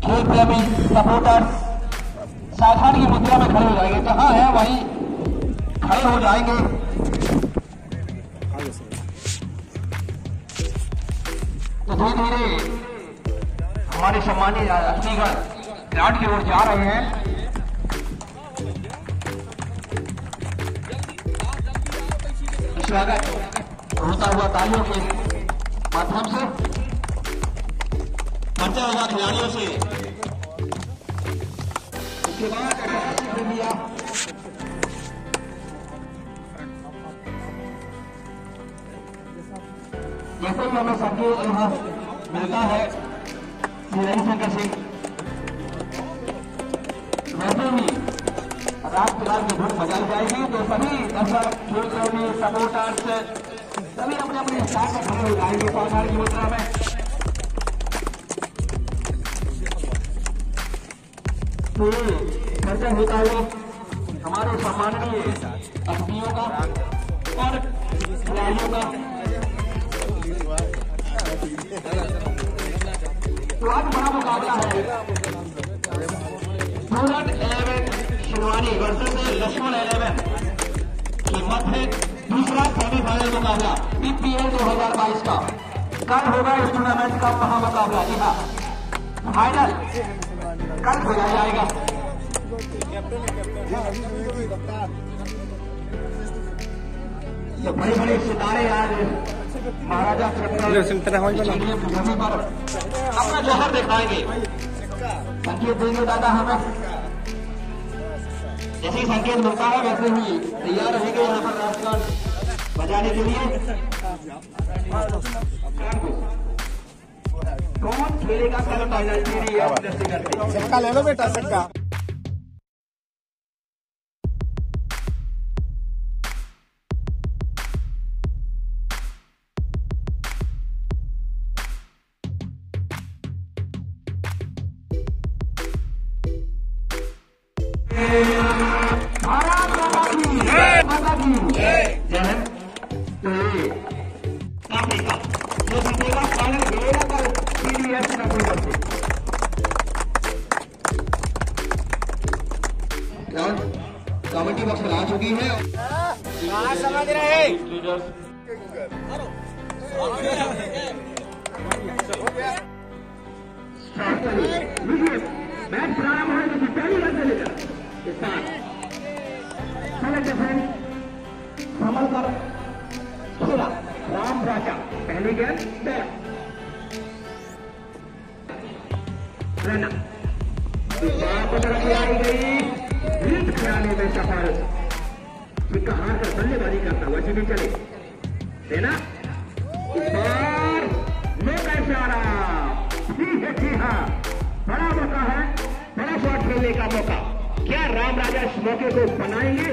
खेल प्रेमी सपोर्टर्स सावधान की मुद्रा में खड़े हो जाएंगे, जहां है वहीं खड़े हो जाएंगे। तो धीरे धीरे हमारे सम्मानित अतिथिगण ग्राउंड की ओर जा रहे हैं। स्वागत होता हुआ तालियों के माध्यम से, परिचय होगा खिलाड़ियों से। उसके बाद जैसे ही हमें सबके यहाँ मिलता है सिलाई संघ से, वैसे ही रात फिलहाल की धुन बजाई जाएगी। तो सभी दर्शक, खेल प्रेमी, सपोर्टर्स सभी अपने अपने स्थान में खड़े हो जाएंगे सावधान की मुद्रा में। तो परिचय होता हुआ हमारे सम्माननीय अतिथियों का और खिलाड़ियों का। तो आज बड़ा मुकाबला है सूरत 11 शिरवानी वर्सेस लक्ष्मण 11 के मध्य दूसरा सेमीफाइनल मुकाबला पीपीएल 2022 का। कल होगा इस टूर्नामेंट का महामुकाबला। जी हाँ, फाइनल कल खेला जाएगा। तो बड़े बड़े सितारे आज महाराजा भूमि पर अपना जौहर दिखाएंगे। संकेत देंगे दादा हमें, जैसे ही संकेत मिलता है वैसे ही तैयार रहेंगे यहाँ पर राष्ट्रगान बजाने के लिए। कौन खेलेगा कल फाइनल? सिक्का ले लो बेटा, सिक्का। कमेटी बॉक्स में आ चुकी है। समझ रहे मैच प्रारंभ होने की पहली गेंद से लेकर इस बार संभल कर खेला राम राजा। पहली गेंद रन आई गई। रीत खिलाने में सफल, सिक्का हार कर बल्लेबाजी करता हुआ सीधे चले देना। इस बार मौका इशारा। जी हाँ, बड़ा मौका है, बड़ा शॉट खेलने का मौका। क्या राम राजा इस मौके को बनाएंगे,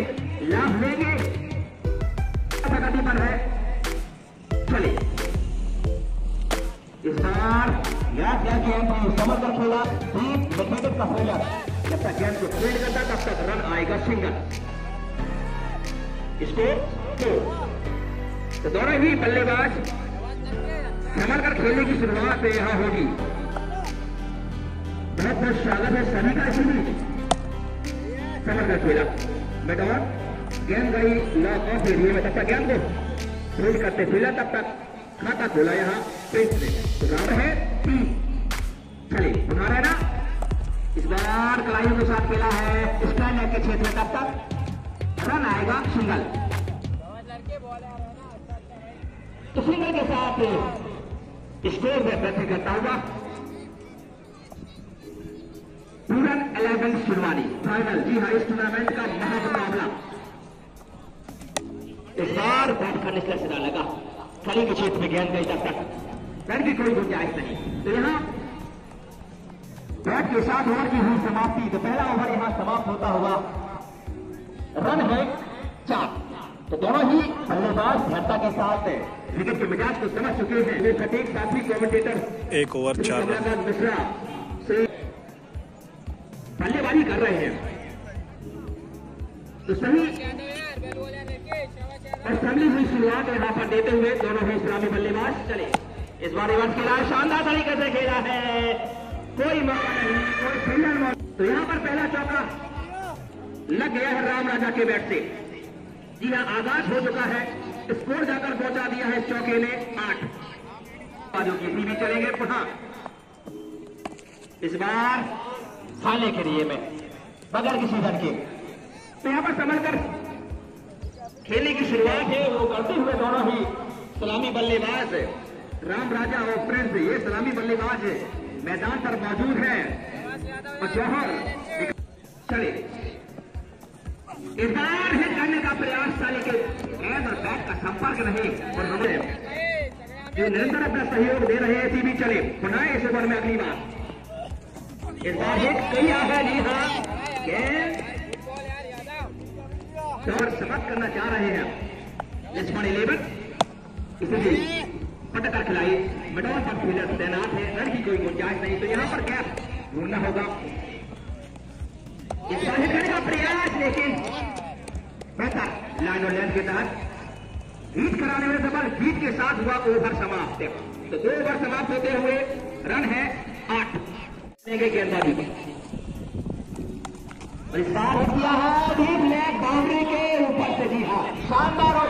लाभ लेंगे? प्रगति पर है, चले इस बार याद गेंद समझ कर खेला। विकेट का फील्डर जब तक गेंद को फील्ड करता तब तक रन आएगा सिंगल। स्कोर 2। तो दोनों ही बल्लेबाज संभल कर खेलने की शुरुआत यहां होगी। बहुत बहुत स्वागत है सभी का। इसी संभल कर खेला बेटा, गेंद गई लॉक ऑफ एरिया में, तब तक गेंद को फील्ड करते फील्डर तब तक खाता खोला यहाँ पेट में। रन है 3। चलिए बना रहे ना। इस बार कलाइयों के साथ खेला है स्टैंड के क्षेत्र में, तब तक रन आएगा सिंगल। तो सिंगल के साथ स्कोर में वृद्धि करता हुआ सूरत 11 शिरवानी फाइनल। जी हाँ, इस टूर्नामेंट का महामुकाबला। इस बार बैट करने से सिरा लगा, खली के क्षेत्र में गेंद गई, तब तक रन की कोई गुंजाइश नहीं। तो यहाँ बैट के साथ ओवर की हुई समाप्ति। तो पहला ओवर यहां समाप्त होता हुआ रन है 4। तो दोनों ही बल्लेबाज धैर्यता के साथ विकेट के मिजाज को समझ चुके हैं। ये सटीक साथी कमेंटेटर 1 ओवर 4 रन मिश्रा से बल्लेबाजी कर रहे हैं। तो सही और सभी हुई शुरुआत यहाँ पर देते हुए दोनों ही इस्लामी बल्लेबाज चले। इस बार रिवर्स खेला, शानदार तरीके से खेला है, कोई मौका नहीं। तो यहाँ पर पहला चौका लग गया है राम राजा के बैट से। जी हाँ, आगाज हो चुका है, स्कोर जाकर पहुंचा दिया है इस चौके ने 8। जो किसी भी चलेंगे पुनः इस बार थाने के लिए में बगैर किसी रन के। तो यहाँ पर संभल कर खेलने की शुरुआत है वो करते हुए दोनों ही सलामी बल्लेबाज राम राजा और प्रिंस, ये सलामी बल्लेबाज मैदान पर मौजूद है। और जौहर चले इस बार हिट करने का प्रयास साले के गेंद और बैट का संपर्क नहीं और हमें जो निरंतर अपना सहयोग दे रहे हैं भी चले पुनः इस ओवर में अगली बार इस बार हिट कई आ गए। जी हाँ, गेंद और समाप्त करना चाह रहे हैं लक्ष्मण 11 इसलिए पटक कर खिलाई मिडल पर फील्डर तैनात है, रन की कोई गुंजाइश नहीं। तो यहाँ पर गैप ढूंढना होगा। इस बार हिट करने का प्रयास लेकिन बेहतर लाइन और लेंथ के तहत जीत कराने में सफल। जीत के साथ हुआ ओवर समाप्त। तो 2 ओवर समाप्त होते हुए रन है 8 गेंदबाजी और इस बार किया है डीप लेग बाउंड्री के ऊपर से। जी हाँ, शानदार और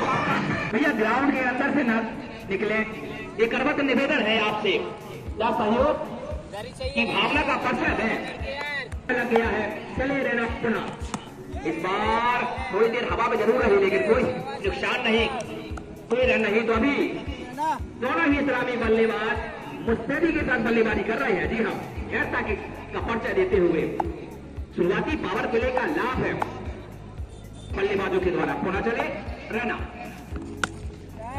भैया ग्राउंड के अंदर से न निकले, ये करवत निवेदन है आपसे, क्या सहयोग की भावना का परिचय है लग गया है। चले रहना पुनः इस बार थोड़ी देर हवा में जरूर रही लेकिन कोई नुकसान नहीं, कोई रन नहीं। तो अभी दोनों ही सलामी बल्लेबाज मुस्तैदी के साथ बल्लेबाजी कर रहे हैं। जी हाँ, ऐसा का परिचय देते हुए शुरुआती पावर प्ले का लाभ है बल्लेबाजों के द्वारा। पुनः चले रहना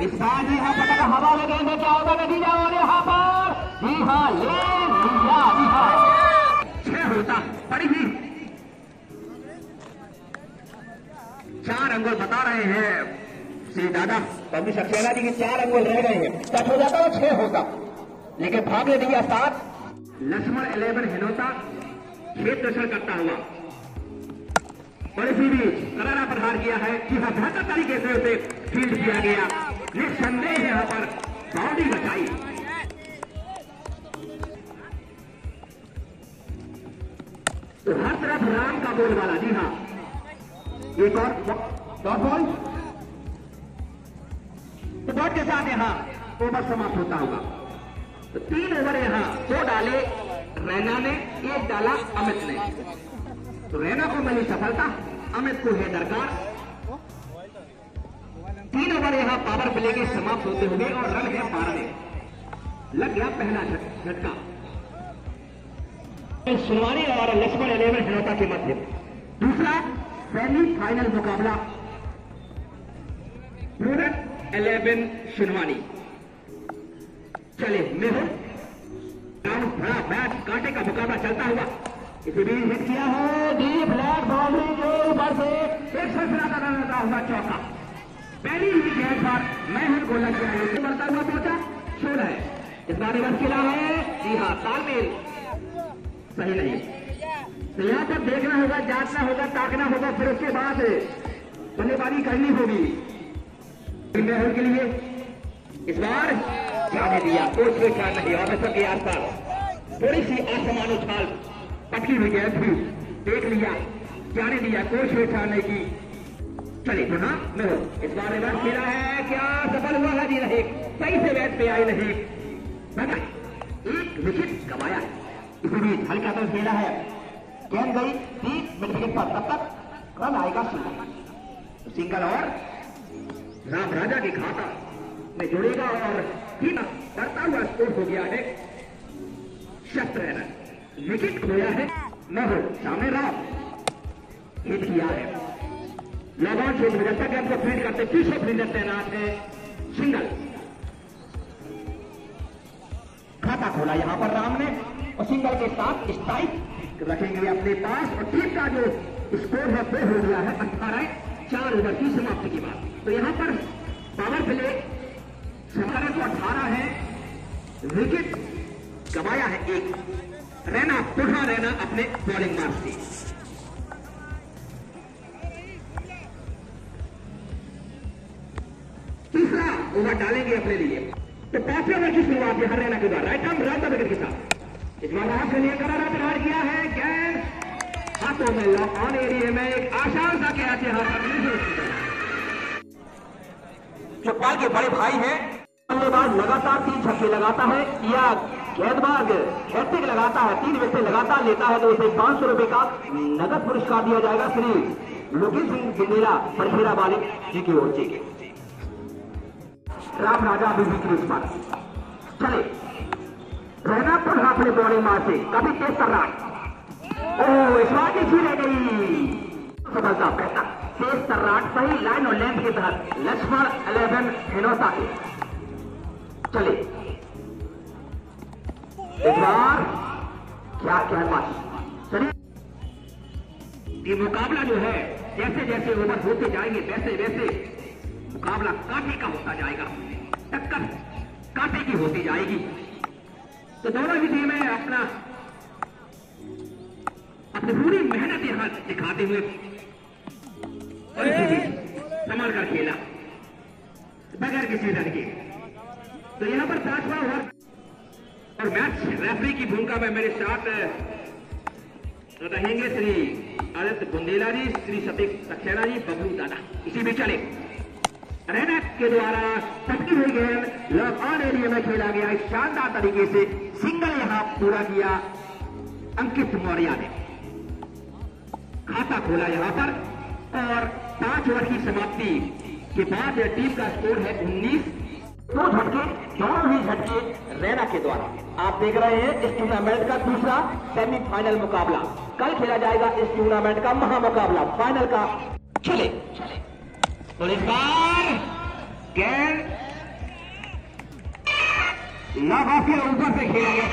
इस बार। जी हाँ, पटक हवा में गेंद क्या होगा नतीजा और यहाँ पर जी हाँ ले लिया। जी हाँ, 6 होता पड़ी ही 4 अंगुल बता रहे हैं श्री दादा बब्बी सक्सेना जी की 4 अंगुल रह गए हैं। टच हो जाता वो 6 होता लेकिन भाग ले दिया 7। लक्ष्मण 11 हिनोता खेत दर्शन करता हुआ और इसी बीच करारा प्रहार किया है। जी हाँ, बेहतर तरीके से उसे फील्ड किया गया, निस्संदेह यहाँ पर बाउंड्री बचाई। तो हर तरफ राम का बोलबाला। जी हाँ, एक और डॉट बॉल तो डॉट के साथ यहाँ ओवर समाप्त होता होगा। तो 3 ओवर यहाँ 2 डाले रैना ने, 1 डाला अमित ने। तो रैना को मिली सफलता, अमित को है दरकार। 3 ओवर यहाँ पावर प्ले के समाप्त होते हुए और रन है 12। लग गया पहला झटका सुनवानी और लक्ष्मण 11 हिनोता के मध्य। दूसरा सेमीफाइनल मुकाबला प्रूडेंट 11 सुनवानी। चले मेहुल बड़ा मैच कांटे का मुकाबला चलता हुआ इसी बीच हिट किया है डीप लेग बाउंड्री के ऊपर से एक ससरा का हुआ चौका। पहली ही गेंद पर मेहुल को लग गया, बढ़ता हुआ पहुंचा 16 है। इस बार रिवर्स खेला है। जी हाँ, तालमेल सही नहीं। तो यहाँ पर देखना होगा, जांचना होगा, ताकना होगा, फिर उसके बाद बल्लेबाजी करनी होगी मेहुल के लिए। इस बार जाने दिया, कोई छेड़छाड़ नहीं और सबके आसपास थोड़ी सी आसमान उछाल पटकी हुई गेंद थी, देख लिया, जाने दिया, कोई छेड़छाड़ नहीं की। चलिए पुनः मेहुल इस बार रिवर्स खेला है, क्या सफल हुआ है? जी नहीं, सही से बैट पे आई नहीं, एक विकेट गवाया है। इसी बीच हल्का तो खेला है, गेंद गई 30 मिड विकेट पर, तब तक रन आएगा सिंगल। सिंगल और राम राजा के खाता में जुड़ेगा और करता हुआ स्कोर हो गया है 76 रन। विकेट खोया है मेहुल, सामने राम हिट किया है। लॉकआउट क्षेत्र में जब तक गेंद को फील्ड करते पीछे फील्डर तैनात है, सिंगल। खाता खोला यहां पर राम ने और सिंगल के साथ स्ट्राइक रखेंगे अपने पास और टीम का जो स्कोर है वो हो गया है 18, 4 ओवर की समाप्ति के बाद। तो यहां पर पावर प्ले 17 को 18 है, विकेट गवाया है 1। रैना पुनः रैना अपने बॉलिंग मार्क से तीसरा ओवर डालेंगे अपने लिए। तो 5वें ओवर की शुरुआत है रैना के द्वारा राइट आर्म राउंड विकेट के साथ। इस बार वहां से लिए करारा प्रहार किया है, छक्कों में लॉक ऑन एरिया में एक आसान सा कैच यहाँ पर चौपाल के बड़े भाई हैं। बल्लेबाज लगातार 3 छक्के लगाता है या गेंदबाज हैट्रिक लगाता है, 3 विकेट लगातार लेता है तो उसे 500 रुपए का नगद पुरस्कार दिया जाएगा श्री लोकेश सिंह बुंदेला परखेरा वाले जी की ओर से। राम राजा अभी भी क्रीज पर चले रहना पर अपने बॉलिंग मार से कभी तेज कर रहा है। इस बार भी रह गई सफलता बेहतर तेज तर्राट सही लाइन और लेंथ के तहत लक्ष्मण 11 हिनोता के चले इस बार क्या बात चलिए। ये मुकाबला जो है जैसे जैसे ओवर होते जाएंगे वैसे वैसे मुकाबला कांटे का होता जाएगा, टक्कर कांटे की होती जाएगी। तो दोनों ही टीमें अपनी पूरी मेहनत यहां दिखाते हुए संभाल कर खेला बगैर किसी डर के। तो यहां पर 5वां ओवर और मैच रेफरी की भूमिका में मेरे साथ रहेंगे श्री आदित्य बुंदेला जी, श्री सतीश सक्सेना जी, बबलू दादा। इसी में चले रैना के द्वारा टपकी हुई गेंद लॉक ऑन एरिया में खेला गया, शानदार तरीके से सिंगल यहां पूरा किया अंकित मौर्य ने। खाता खोला यहां पर और 5 ओवर की समाप्ति के बाद टीम का स्कोर है 19। 2 झटके, दोनों ही झटके रैना के द्वारा। आप देख रहे हैं इस टूर्नामेंट का दूसरा सेमीफाइनल मुकाबला कल खेला जाएगा। इस टूर्नामेंट का महामुकाबला फाइनल का चले और इस बार गेंद लगा के ऊपर से खेला गया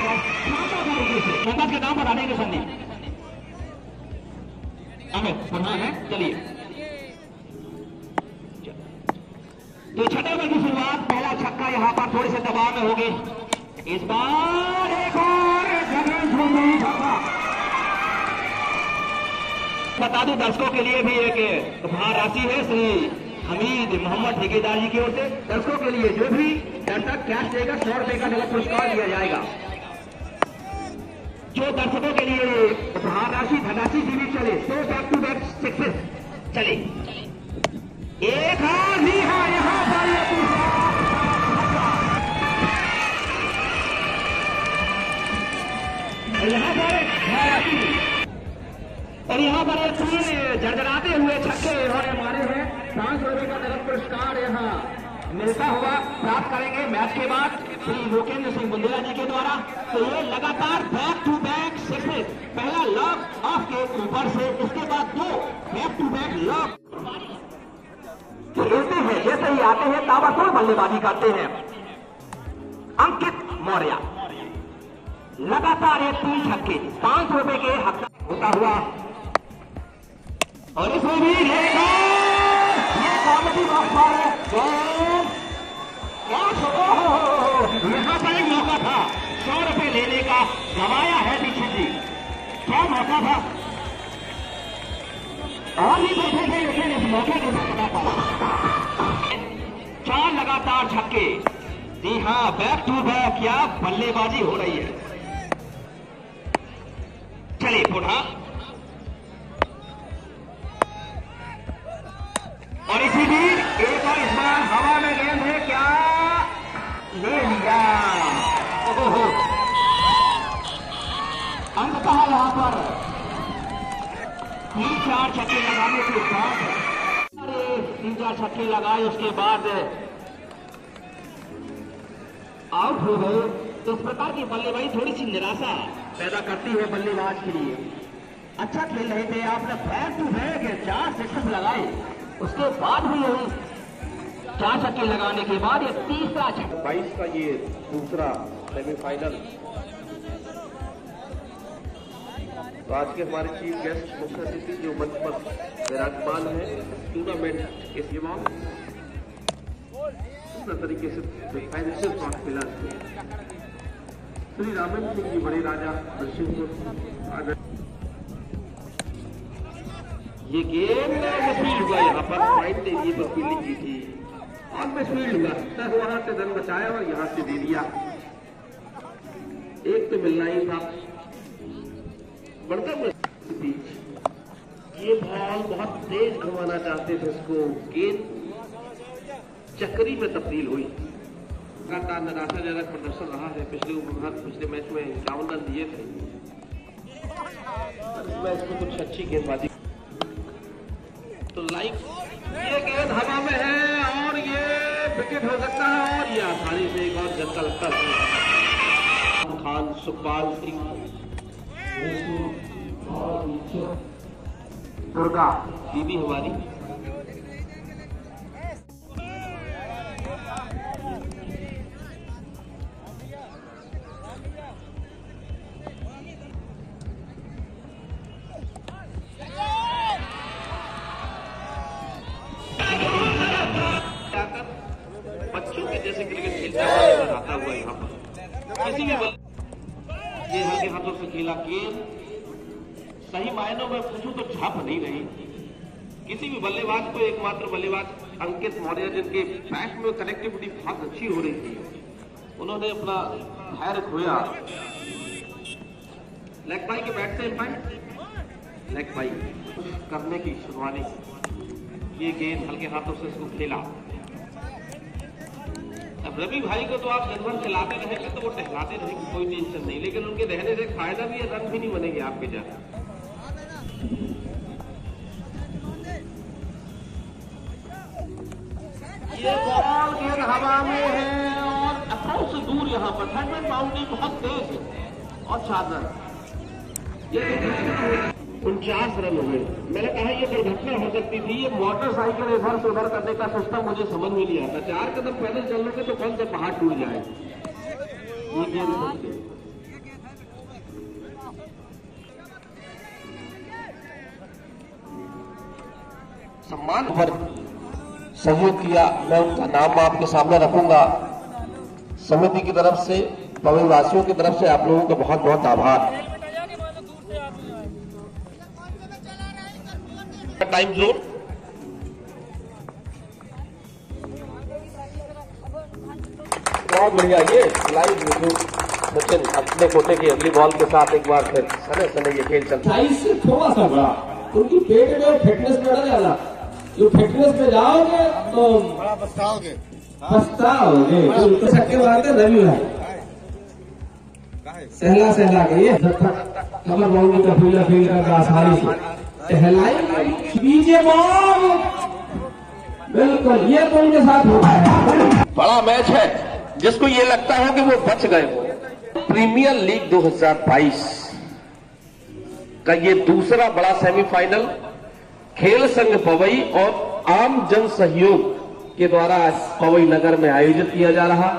संकट के नाम पर आने के संदीप अमित प्रधान है। चलिए तो छठे ओवर की शुरुआत, पहला छक्का यहां पर थोड़े से दबाव में होगी। इस बार एक और छक्का। बता दूं दर्शकों के लिए भी एक उपहार राशि है श्री हमीद मोहम्मद ठेकेदार जी की ओर से। दर्शकों के लिए जो भी दर्शक कैश देगा 100 रुपए का नगद पुरस्कार दिया जाएगा। जो दर्शकों के लिए उपहार राशि धनराशि दी भी चले 100 बैक टू बैक सक्सेस चले। एक ही है यहां पर और यहां पर 3 जर्जराते हुए छक्के इन्होंने मारे हैं। 500 रुपए का नगद पुरस्कार यहां मिलता हुआ प्राप्त करेंगे मैच के बाद श्री लोकेंद्र सिंह बुंदेला जी के द्वारा। तो ये लगातार बैक टू बैक सक्सेस, पहला लॉक ऑफ के ऊपर से, इसके बाद 2 बैक टू बैक लॉक खेलते हैं। जैसे ही आते हैं ताबड़तोड़ बल्लेबाजी करते हैं अंकित मौर्य। लगातार ये 3 छक्के 500 रुपए के हक होता हुआ और इसमें भी ये कॉमेडी बॉक्स है। यहाँ पर एक मौका था 100 रुपए लेने का, गवाया है दीक्षित जी। क्या मौका था और भी बैठे थे लेकिन इस मौके को पकड़ा पड़ा। 4 लगातार छक्के, जी हाँ बैक टू बैक क्या बल्लेबाजी हो रही है। चलिए पुनः और इसी बीच एक और इस बार हवा में गेंद है, क्या ले लिया। अंततः यहां पर 3-4 छक्के लगाने के बाद 3-4 छक्के लगाए उसके बाद आउट हो गए। तो इस प्रकार की बल्लेबाजी थोड़ी सी निराशा पैदा करती है बल्लेबाज के लिए। अच्छा खेल रहे थे आपने, बैक टू बैक 4 सिक्सेस लगाए, उसके बाद भी यही 4 छक्के लगाने के बाद ये तीसरा छक्का। 22 का ये दूसरा सेमीफाइनल। तो आज के हमारे चीफ गेस्ट मुख्य अतिथि जो मंच पर विराजमान है टूर्नामेंट के सिवा इस तरीके से फाइनेंशियल शॉट खेला श्री रामन सिंह जी बड़े राजा नरसिंहपुर। ये गेम में फील्ड हुआ, यहाँ पर फाइट ने ये पर फील्डिंग की थी और में फील्ड हुआ, तब वहां से रन बचाया और यहां से दे दिया। एक तो मिलना ही था बढ़कर ये बॉल बहुत तेज घुमाना चाहते थे इसको, गेंद चक्री में तब्दील हुई। लगातार निराशाजनक प्रदर्शन रहा है। पिछले मैच में 51 रन दिए थे, इस मैच में कुछ अच्छी गेंदबाजी। तो लाइक ये गेंद हवा में है और ये विकेट हो सकता है, और ये आसानी से एक और झटका लगता है। खान, सुखपाल सिंह, दुर्गा दीदी हमारी बच्चों के जैसे क्रिकेट खेलता हुआ यहाँ पर किसी भी ये हल्के हाथों से खेला गेंद सही मायनों में पूछूं तो झप नहीं रही। किसी भी बल्लेबाज को, एकमात्र बल्लेबाज अंकित मौर्य जिनके बैट में कनेक्टिविटी बहुत अच्छी हो रही थी, उन्होंने अपना धैर्य खोया। लेग बाई के बैट से इम्पैक्ट लेग बाई करने की शुरुआती, ये गेंद हल्के हाथों से इसको खेला। अब रवि भाई को तो आप दिन भर खिलाते रहेंगे तो वो टहलाते रहेंगे, कोई टेंशन नहीं, लेकिन उनके रहने से फायदा भी है, रन भी नहीं बनेंगे आपके जहाँ। ये बॉल गेंद हवा में है और अप्रोच से दूर यहाँ पर थर्ड बाउंड्री बहुत तेज है और 4 रन, 49 रन हुए। मैंने कहा ये दुर्घटना हो सकती थी, ये मोटरसाइकिल इधर से उधर करने का सिस्टम मुझे समझ में नहीं आता। 4 कदम पैदल चल लोगे तो कौन से पहाड़ टूट जाए। सम्मान पर सहयोग किया, मैं उनका नाम आपके सामने रखूंगा। समिति की तरफ से, पवई वासियों की तरफ से आप लोगों का बहुत बहुत आभार। टाइम जोन बहुत बढ़िया, ये लाइव सचिन अपने कोटे की अगली बॉल के साथ एक बार फिर सने सने ये खेल चलता है। से थोड़ा सा बड़ा उनकी पेट में फिटनेस में जाना, जो फिटनेस में जाओगे तो बड़ा पछताओगे। तो छक्के मारते रवि भाई सहला के ये कमर बाउंड्री का फील्डर फील्ड कर आसानी से टहलाई बीजे बॉल, बिल्कुल ये तो उनके साथ होता है। बड़ा मैच है जिसको ये लगता है कि वो बच गए हो। प्रीमियर लीग 2022 का ये दूसरा बड़ा सेमीफाइनल खेल संघ पवई और आम जन सहयोग के द्वारा पवई नगर में आयोजित किया जा रहा,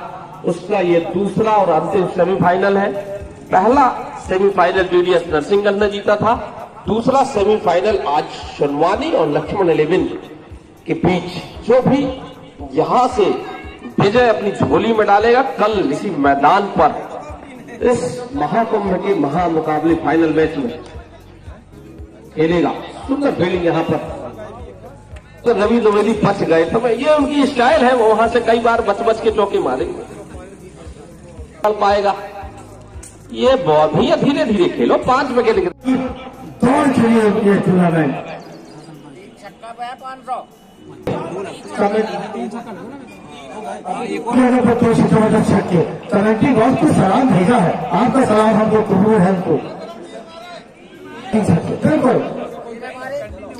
उसका ये दूसरा और अंतिम सेमीफाइनल है। पहला सेमीफाइनल टीडीएस नरसिंहगढ़ ने जीता था, दूसरा सेमीफाइनल आज शनवानी और लक्ष्मण 11 के बीच, जो भी यहां से विजय अपनी झोली में डालेगा कल इसी मैदान पर इस महाकुंभ के महामुकाबले फाइनल मैच में खेलेगा। सुंदर फील्डिंग यहां पर, तो रवि द्विवेदी बच गए, तो ये उनकी स्टाइल है, वो वहां से कई बार बच के चौके मारेंगे, चल पाएगा। ये बॉल भी धीरे धीरे खेलो, 5 विकेट दौड़ खेलिए ये टूर्नामेंट। छक्के कमेटी बॉस को सलाम भेजा है, आपका सलाम हमको कबूल है। हमको 3 छक्के बिल्कुल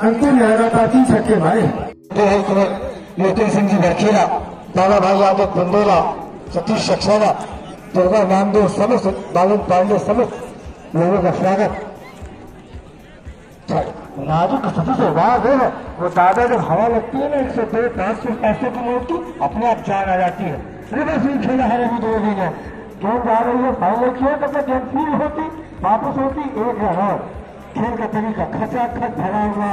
अंतिम लगातार 3 छक्के मारे। मोती सिंह जी बरखेड़ा, दादा भाई यादव बंदोला, सतीश सक्सेना, दुर्गा नामदेव समस्त, बालन पांडे समस्त लोगों का स्वागत। राजू का सबसे आवाज है वो दादा जब हवा लगती है ना 102 500 पैसे की नोट की अपने आप जान आ जाती है। रिवर्स स्विंग खेला है रवि द्विवेदी ने, गेंद जा रही है फाइनल किया तो गेंद फील होती वापस होती 1 रन और खेल का तरीका खचाखच भरा हुआ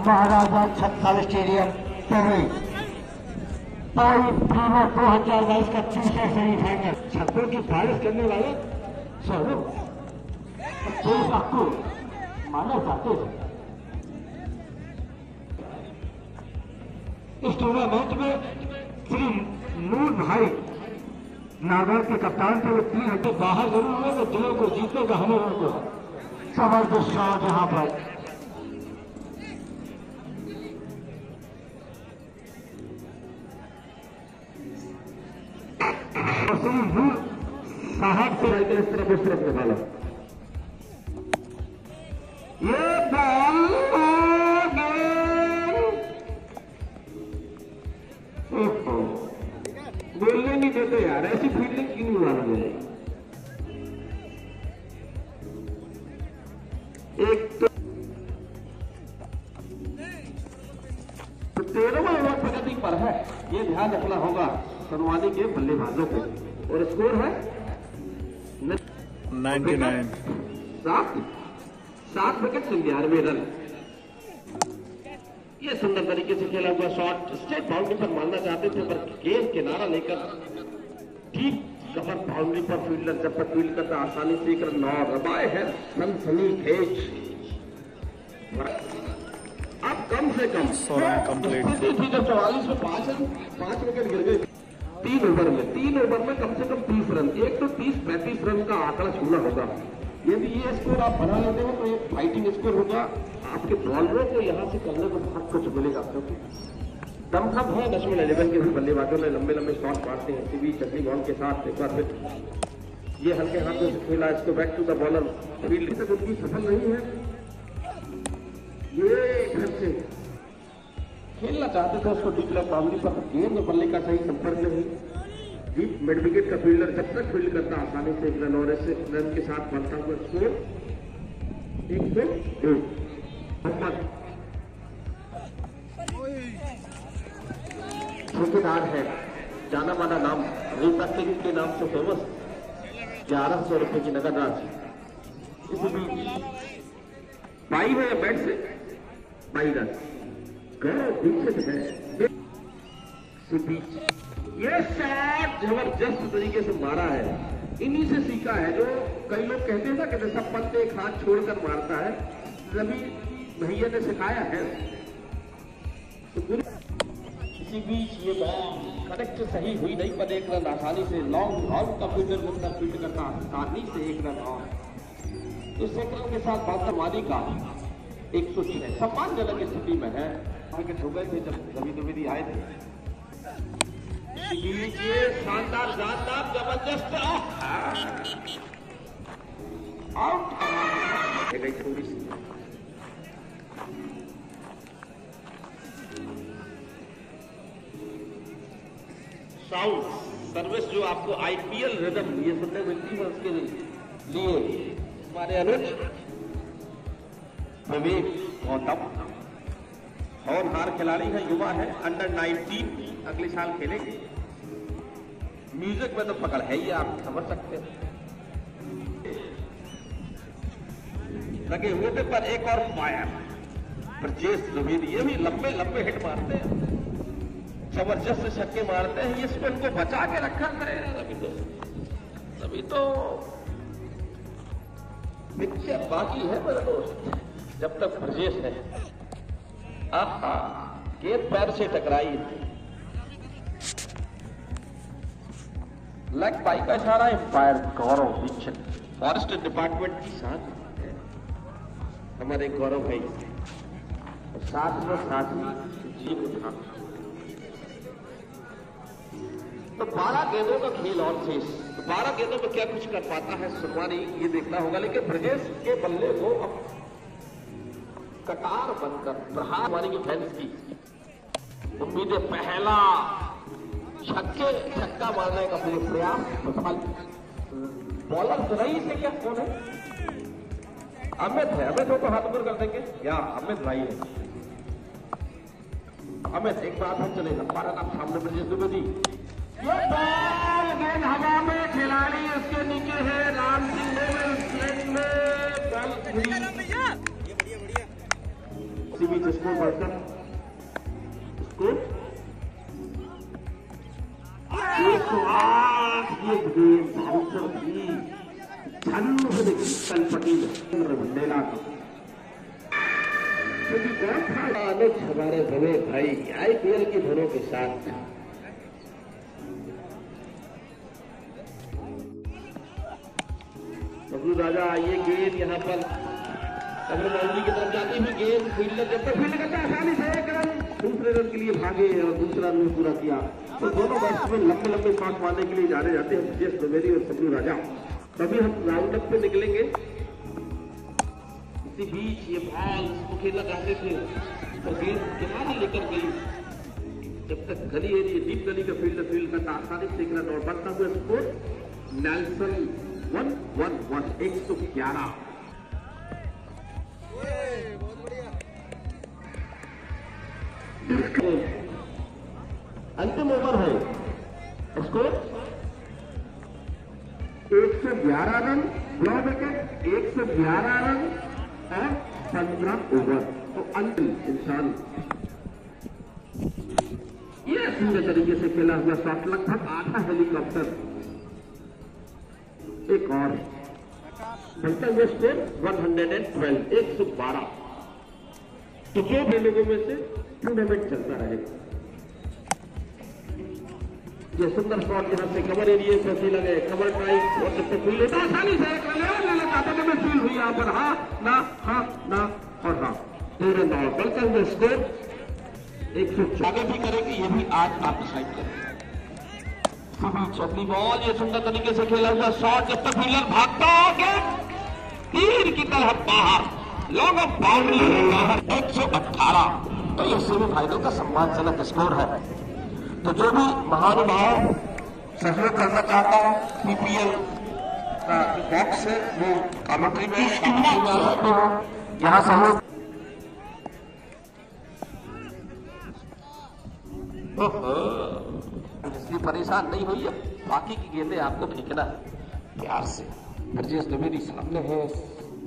महाराजा छत्तीसगढ़ स्टेडियम पवई प्रीमियर 2022 का तीसरा सेमीफाइनल। छक्कों की बारिश करने वाले स्वरूप आपको माना जाते हैं। इस टूर्नामेंट में श्री नूर भाई नागर के कप्तान थे, वो 3 घंटे बाहर जरूर हुए तो दिलों को जीतने का हमें उनको जबरदस्त शॉट यहाँ पर खूबसूरत निकाला। ये बॉल बोलने नहीं देते यार, ऐसी फील्डिंग क्यों नहीं मार रहे? एक तो 13वां ओवर प्रगति पर है, ये ध्यान रखना होगा शुरुआती के बल्लेबाजों को। और स्कोर है 99। 7 विकेट 99 रन। ये सुंदर तरीके से खेला हुआ शॉट स्ट्रेट बाउंड्री पर मारना चाहते थे, पर गेंद किनारा लेकर ठीक कवर बाउंड्री पर फील्डर जब तक फील्ड करता आसानी से एक रन और रबाए है सनसनीखेज। अब कम से कम कंप्लीट थी जब 44 में 5 विकेट गिर गए 3 ओवर में कम से कम 30 रन। एक तो 30-35 रन का आंकड़ा छूना होगा। यदि ये स्कोर आप बना लेते हो तो ये फाइटिंग स्कोर होगा। आपके बॉलरों को यहां से करने में बहुत कुछ मिलेगा, क्योंकि दमखम है। नेशनल 11 के भी बल्लेबाजों ने लंबे लंबे शॉट मारते हैं सीबी चटनी बॉल के साथ। एक बार फिर ये हल्के हाथों से खेला, इसको back to the bowler. Field तक उनकी सफल नहीं है। ये घर से खेलना चाहते थे उसको डीप लेफ्ट बाउंड्री पर, गेंद और बल्ले का सही संपर्क नहीं। डीप मिड विकेट का फील्डर जब तक फील्ड करता आसानी से एक रन और ऐसे रन के साथ बनता हुआ स्कोर 102। ठेकेदार है, जाना माना नाम, रीता सिंह के नाम से फेमस। 1100 रुपए की नगद राशि। इस बीच 22 है बैट से 22 रन। गौरव दीक्षित है। ये शॉट जबरदस्त तरीके से मारा है, इन्हीं से सीखा है। जो कई लोग कहते हैं ना कि जैसा पंत एक हाथ छोड़कर मारता है, रवि भैया ने सिखाया है। तो इसी बीच ये बॉल कनेक्ट सही हुई नहीं, पर एक रन आसानी से लॉन्ग आउट का फील्डर मुद्दा फील्ड करता आसानी से एक रन और। इस सेकंड के साथ बादशाह का 106 सम्मानजनक स्थिति में है। विकेट हो गए थे जब रवि द्विवेदी आए थे। ये शानदार शानदार जबरदस्त आउट गई थोड़ी सी। साउंड सर्विस जो आपको आईपीएल रिदम ये सुनने मिलती है, उसके लिए हमारे अनुज विवेक गौतम होनहार खिलाड़ी है, युवा है, अंडर 19 अगले साल खेलेंगे। म्यूजिक में तो पकड़ है ही, आप समझ सकते हैं। लगे हुए थे पर एक और फायर ब्रजेश द्विवेदी, ये भी लंबे लंबे हिट मारते हैं, जबरदस्त छक्के मारते हैं। ये स्पिन को बचा के रखा करेगा तभी तो पिक्चर बाकी है मेरे दोस्त। जब तक ब्रजेश है, आहा गेंद पैर से टकराई, लेग बाई का इशारा एम्पायर गौरव दीक्षित, फॉरेस्ट डिपार्टमेंट की साथ हमारे गौरव भाई, साथ में साथी जीव था। तो 12 गेंदों का खेल और शेष, 12 गेंदों में क्या कुछ कर पाता है सुरवानी, ये देखना होगा। लेकिन ब्रजेश के बल्ले को अब कटार बनकर प्रहार मारी की फैंस की उम्मीदें, पहला छक्का मारने का प्रयास विफल। बॉलर सुरई से क्या कौन है? अमित है, अमित हो तो हाथ ऊपर कर देंगे या अमित भाई है। अमित एक बात है, चले हमारा नाम सामने ब्रजेश द्विवेदी। ये बॉल गेंद हवा में, खिलाड़ी उसके नीचे है, राम सिंह में बीच स्कोर बढ़कर स्कोर 108। ये गेंद बाउंसर की छन्न से देखी कल पटेल बुंदेला को, क्योंकि बहुत था अनुज हमारे बड़े भाई आईपीएल की धुनों के साथ। बबलू राजा, ये गेंद यहाँ पर बाउंड्री की तरफ जाती हुई गेंद, फील्डर जब तक फील्ड करता आसानी से एक रन, दूसरे रन के लिए भागे और दूसरा रन पूरा किया। तो दोनों बैट्समैन लंबे लंबे शॉट मारने के लिए जाने जाते हैं, ब्रजेश द्विवेदी और बबलू राजा। तभी हम राउंड अप पे निकलेंगे। इसी बीच ये बॉल इसको खेलना चाहते थे तो गेंद किनारे लेकर गई। जब तक गली एरिया डीप गली का फील्ड में आसानी से एक रन और बनता हुआ स्कोर नेल्सन 111। अंतिम ओवर है, score 111 run, draw wicket 111 run और 15 ओवर। तो अंतिम इंसान ये पूरे तरीके से खेला हुआ शॉट लगभग आधा हेलीकॉप्टर। एक और बनता हुआ स्कोर 112, 112। तो जो भी लोगों में से टूर्नामेंट चलता रहेगा। ये सुंदर शॉट यहां से कवर एरिया से फील लगे, कवर ड्राइव और जब तक फील होता आसानी से फील हुई यहां पर। हाँ ना हाँ ना और हाँ, 2 रन और बनता हुआ स्कोर 104। आगे भी करेंगे, ये भी आज आप डिसाइड करेंगे। चौथी बॉल, ये सुंदर तरीके से खेला हुआ शॉट, जब तक फील्डर भागता आगे तीर की तरह बाहर, लॉन्ग ऑफ बाउंड्री 118। तो ये सेमीफाइनल का सम्मानजनक स्कोर है। तो जो भी महानुभाव सहयोग करना चाहता है, पीपीएल का जो बॉक्स है वो कमेंट्री में यहाँ सहयोग। इसलिए परेशान नहीं हुई है, बाकी की गेंदें आपको फेंकना है प्यार से। ब्रजेश द्विवेदी सामने है,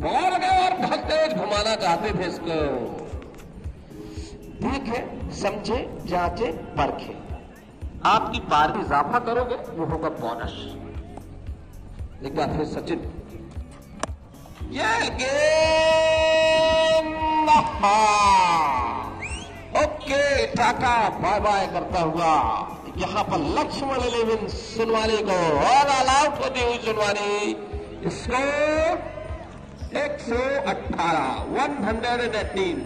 बॉल गए और बहुत तेज घुमाना चाहते थे इसको। देखे, समझे, जांचे, परखे, आपकी पार में इजाफा करोगे वो होगा बोनस। एक बार फिर सचिन, ये game okay, tata bye bye करता हुआ यहां पर लक्ष्मण 11 सुनवानी को और ऑल आउट होती हुई सुनवानी। स्कोर 118, 118।